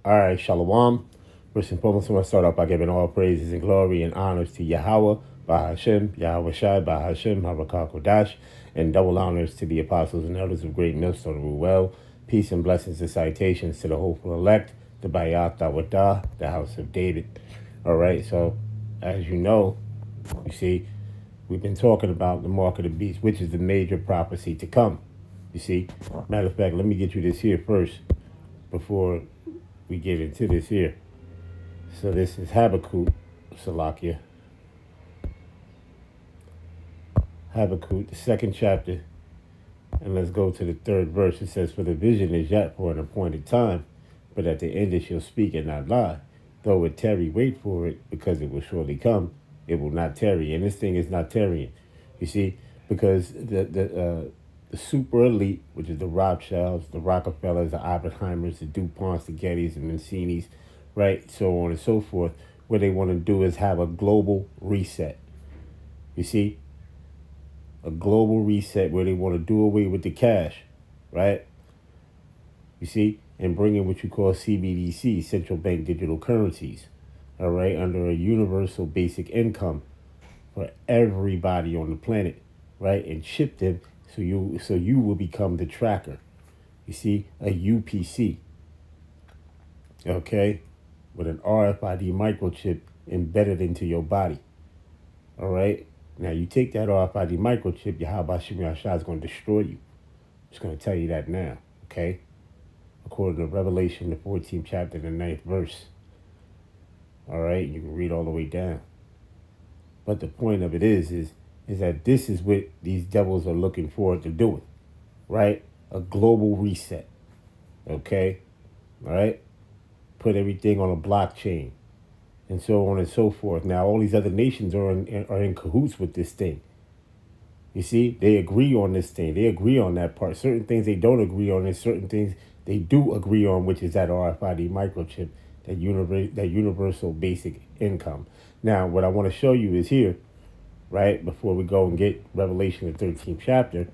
All right, Shalom. First and foremost, I want to start off by giving all praises and glory and honors to Yahweh, Bahashem, Yahweh Shai, Bahashem, Harakah Kodash, and double honors to the apostles and elders of Great Millstone Ruel. Peace and blessings and citations to the hopeful elect, the Bayat Dawadah, the house of David. All right, so as you know, you see, we've been talking about the mark of the beast, which is the major prophecy to come. You see, matter of fact, let me get you this here first before we get into this here. So this is Habakkuk, Salakia. Habakkuk, the second chapter, and let's go to the third verse. It says, "For the vision is yet for an appointed time, but at the end it shall speak and not lie. Though it tarry, wait for it, because it will surely come. It will not tarry." And this thing is not tarrying. You see, because the super elite, which is the Rothschilds, the Rockefellers, the Oppenheimers, the DuPonts, the Gettys, the Mancinis, right, so on and so forth, what they want to do is have a global reset. You see, a global reset where they want to do away with the cash, right? You see, and bring in what you call CBDC, central bank digital currencies, all right, under a universal basic income for everybody on the planet, right, and ship them so you will become the tracker. You see, a UPC, okay, with an RFID microchip embedded into your body. All right. Now you take that RFID microchip, Yahweh Shem Yahshua is going to destroy you. I'm just going to tell you that now. Okay. According to Revelation, the 14th chapter, the 9th verse. All right. You can read all the way down. But the point of it is that this is what these devils are looking forward to doing, right? A global reset, okay? All right? Put everything on a blockchain and so on and so forth. Now, all these other nations are in cahoots with this thing. You see, they agree on this thing. They agree on that part. Certain things they don't agree on, and certain things they do agree on, which is that RFID microchip, that universal basic income. Now, what I want to show you is here, right, before we go and get Revelation, the 13th chapter,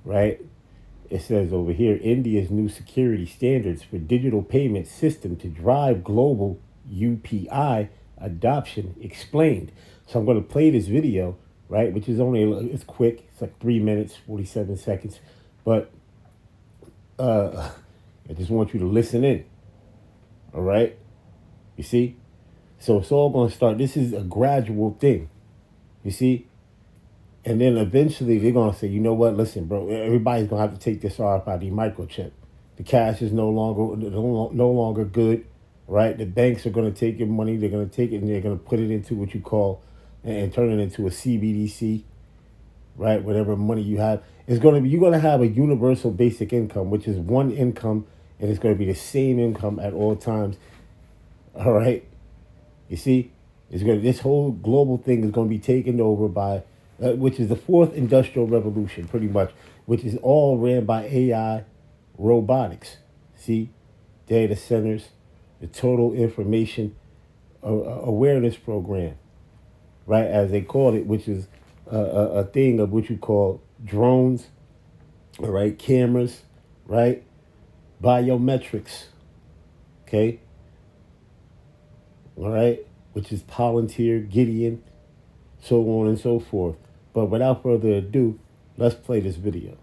right, it says over here, India's new security standards for digital payment system to drive global UPI adoption explained. So I'm going to play this video, right, which is it's quick. It's like 3 minutes, 47 seconds. But I just want you to listen in, all right? You see? So it's all going to start. This is a gradual thing, you see? And then eventually they're going to say, you know what? Listen, bro, everybody's going to have to take this RFID microchip. The cash is no longer good, right? The banks are going to take your money. They're going to take it and they're going to put it into what you call and turn it into a CBDC, right? Whatever money you have. You're going to have a universal basic income, which is one income, and it's going to be the same income at all times, all right? You see, this whole global thing is going to be taken over by, which is the fourth industrial revolution, pretty much, which is all ran by AI, robotics. See, data centers, the total information awareness program, right, as they call it, which is a thing of what you call drones, all right, cameras, right, biometrics, okay. All right, which is Palantir, Gideon, so on and so forth. But without further ado, let's play this video.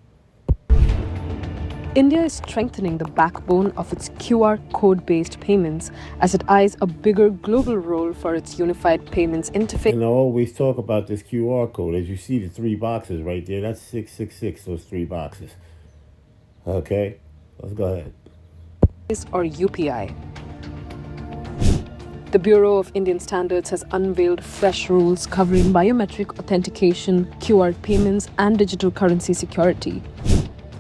India is strengthening the backbone of its QR code-based payments as it eyes a bigger global role for its unified payments interface. And I always talk about this QR code. As you see the 3 boxes right there, that's 666, those 3 boxes. Okay, let's go ahead. Or UPI. The Bureau of Indian Standards has unveiled fresh rules covering biometric authentication, QR payments, and digital currency security.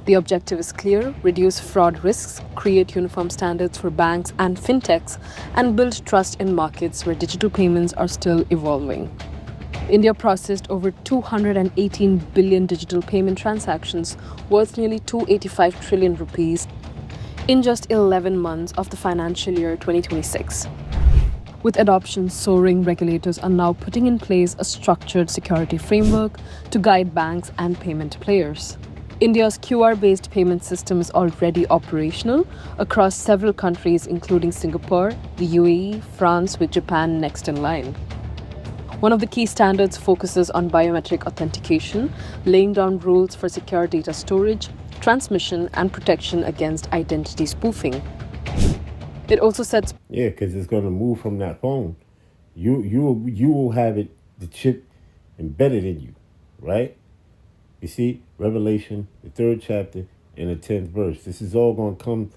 The objective is clear: reduce fraud risks, create uniform standards for banks and fintechs, and build trust in markets where digital payments are still evolving. India processed over 218 billion digital payment transactions worth nearly 285 trillion rupees in just 11 months of the financial year 2026. With adoption soaring, regulators are now putting in place a structured security framework to guide banks and payment players. India's QR based payment system is already operational across several countries, including Singapore, the UAE, France, with Japan next in line. One of the key standards focuses on biometric authentication, laying down rules for secure data storage, transmission, and protection against identity spoofing. It also sets Yeah, because it's going to move from that phone. You will have it, the chip, embedded in you, right? You see, Revelation, the 3rd chapter, and the 10th verse. This is all going to come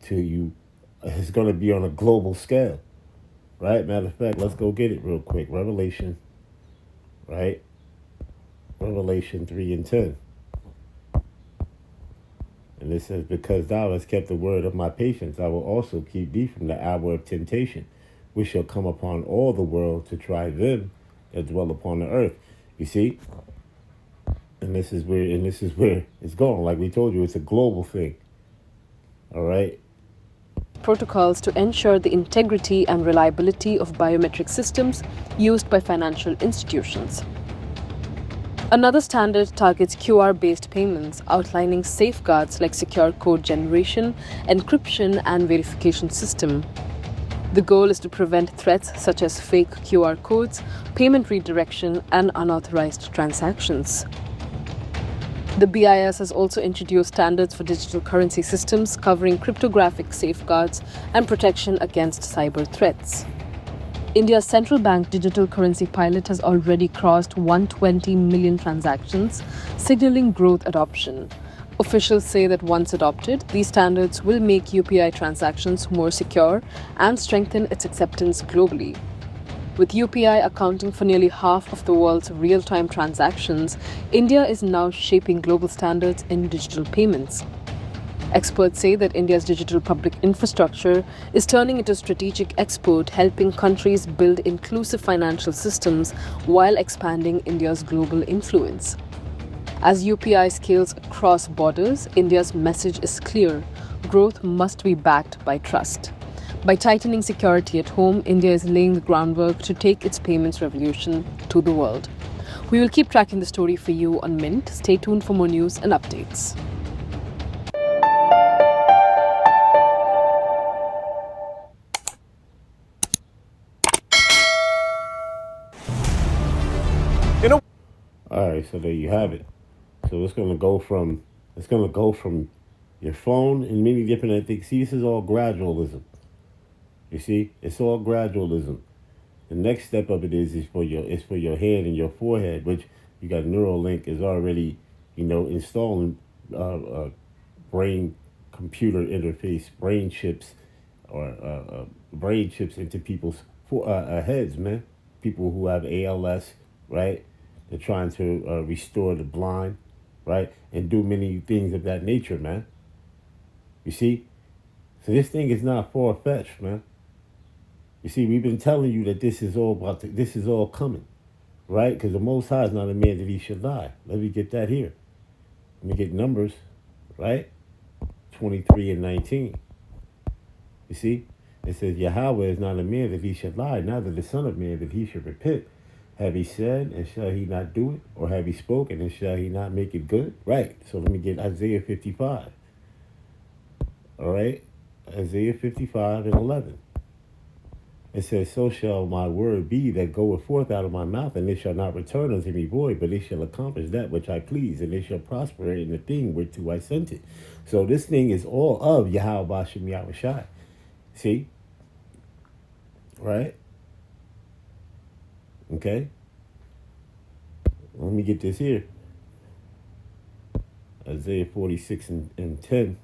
to you. It's going to be on a global scale, right? Matter of fact, let's go get it real quick. Revelation, right? Revelation 3 and 10. And it says, because thou hast kept the word of my patience, I will also keep thee from the hour of temptation, which shall come upon all the world to try them that dwell upon the earth. You see? And this is where it's going. Like we told you, it's a global thing. All right? protocols to ensure the integrity and reliability of biometric systems used by financial institutions. Another standard targets QR-based payments, outlining safeguards like secure code generation, encryption, and verification system. The goal is to prevent threats such as fake QR codes, payment redirection, and unauthorized transactions. The BIS has also introduced standards for digital currency systems covering cryptographic safeguards and protection against cyber threats. India's central bank digital currency pilot has already crossed 120 million transactions, signaling growth adoption. Officials say that once adopted, these standards will make UPI transactions more secure and strengthen its acceptance globally. With UPI accounting for nearly half of the world's real-time transactions, India is now shaping global standards in digital payments. Experts say that India's digital public infrastructure is turning into strategic export, helping countries build inclusive financial systems while expanding India's global influence. As UPI scales across borders, India's message is clear: growth must be backed by trust. By tightening security at home, India is laying the groundwork to take its payments revolution to the world. We will keep tracking the story for you on Mint. Stay tuned for more news and updates. All right, so there you have it. So it's gonna go from your phone and many different things. See, this is all gradualism. You see, it's all gradualism. The next step of it is for your hand and your forehead, which you got Neuralink is already, installing brain computer interface brain chips or brain chips into people's heads, man. People who have ALS, right? They're trying to restore the blind, right? And do many things of that nature, man. You see? So this thing is not far-fetched, man. You see, we've been telling you that this is all coming, right? Because the Most High is not a man that he should lie. Let me get that here. Let me get Numbers, right? 23 and 19. You see? It says, Yahweh is not a man that he should lie, neither the Son of Man that he should repent. Have he said, and shall he not do it? Or have he spoken, and shall he not make it good? Right. So let me get Isaiah 55. All right? Isaiah 55 and 11. It says, so shall my word be that goeth forth out of my mouth, and it shall not return unto me void, but it shall accomplish that which I please, and it shall prosper in the thing whereto I sent it. So this thing is all of Yahweh Bashem Yahushai. See? Right? Okay? Let me get this here. Isaiah 46 and 10.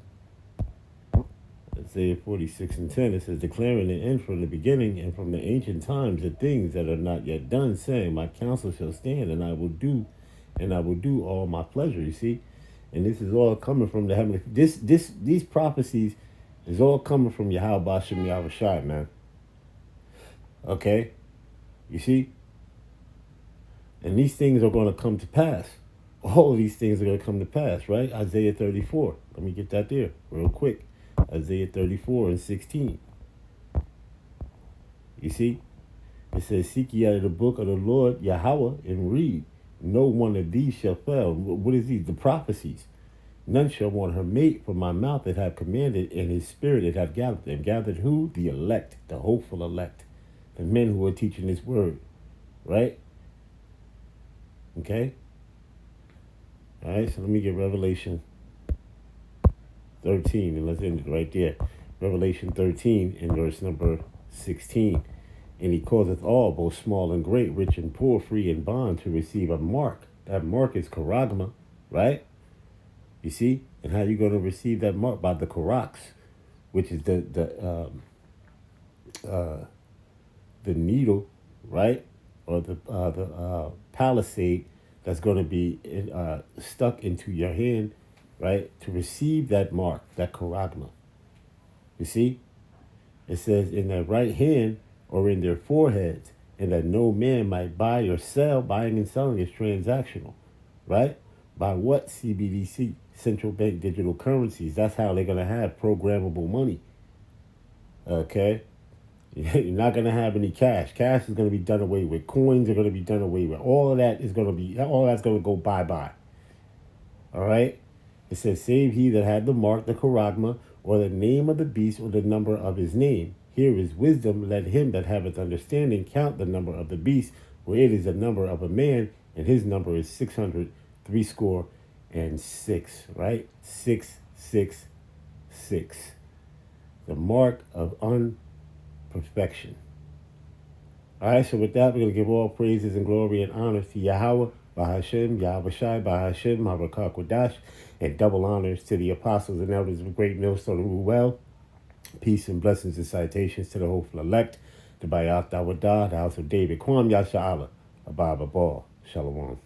Isaiah 46 and 10, it says, declaring the end from the beginning and from the ancient times the things that are not yet done, saying, my counsel shall stand, and I will do all my pleasure, you see? And this is all coming from the heavenly. These prophecies is all coming from Yahweh Bashem Yahushai, man. Okay? You see? And these things are going to come to pass. All of these things are going to come to pass, right? Isaiah 34. Let me get that there real quick. Isaiah 34 and 16. You see? It says, seek ye out of the book of the Lord Yahweh and read. No one of these shall fail. What is these? The prophecies. None shall want her mate, for my mouth that have commanded, and his spirit that have gathered them. Gathered who? The elect, the hopeful elect, the men who are teaching this word, right? Okay? All right, so let me get Revelation 13, and let's end it right there. Revelation 13 in verse number 16. And he causeth all, both small and great, rich and poor, free and bond, to receive a mark. That mark is charagma, right? You see? And how you going to receive that mark? By the karax, which is the needle, right? Or the palisade that's going to be stuck into your hand, right? To receive that mark, that charagma. You see? It says in their right hand or in their foreheads, and that no man might buy or sell. Buying and selling is transactional, right? By what? CBDC, central bank digital currencies. That's how they're going to have programmable money. Okay? You're not going to have any cash. Cash is going to be done away with. Coins are going to be done away with. All that's going to go bye-bye. All right? It says, save he that had the mark, the charagma, or the name of the beast, or the number of his name. Here is wisdom. Let him that haveth understanding count the number of the beast, for it is the number of a man, and his number is 666, right? 666. The mark of unperfection. All right, so with that, we're going to give all praises and glory and honor to Yahweh, Bahashem, Yahweh Bahashem, Marakah Kodash, and double honors to the apostles and elders of Great Millstone and Ruel. Peace and blessings and citations to the hopeful elect, the Bayat Dawadah, the house of David, Kwam Yasha Allah, Abba Ball, Shalom.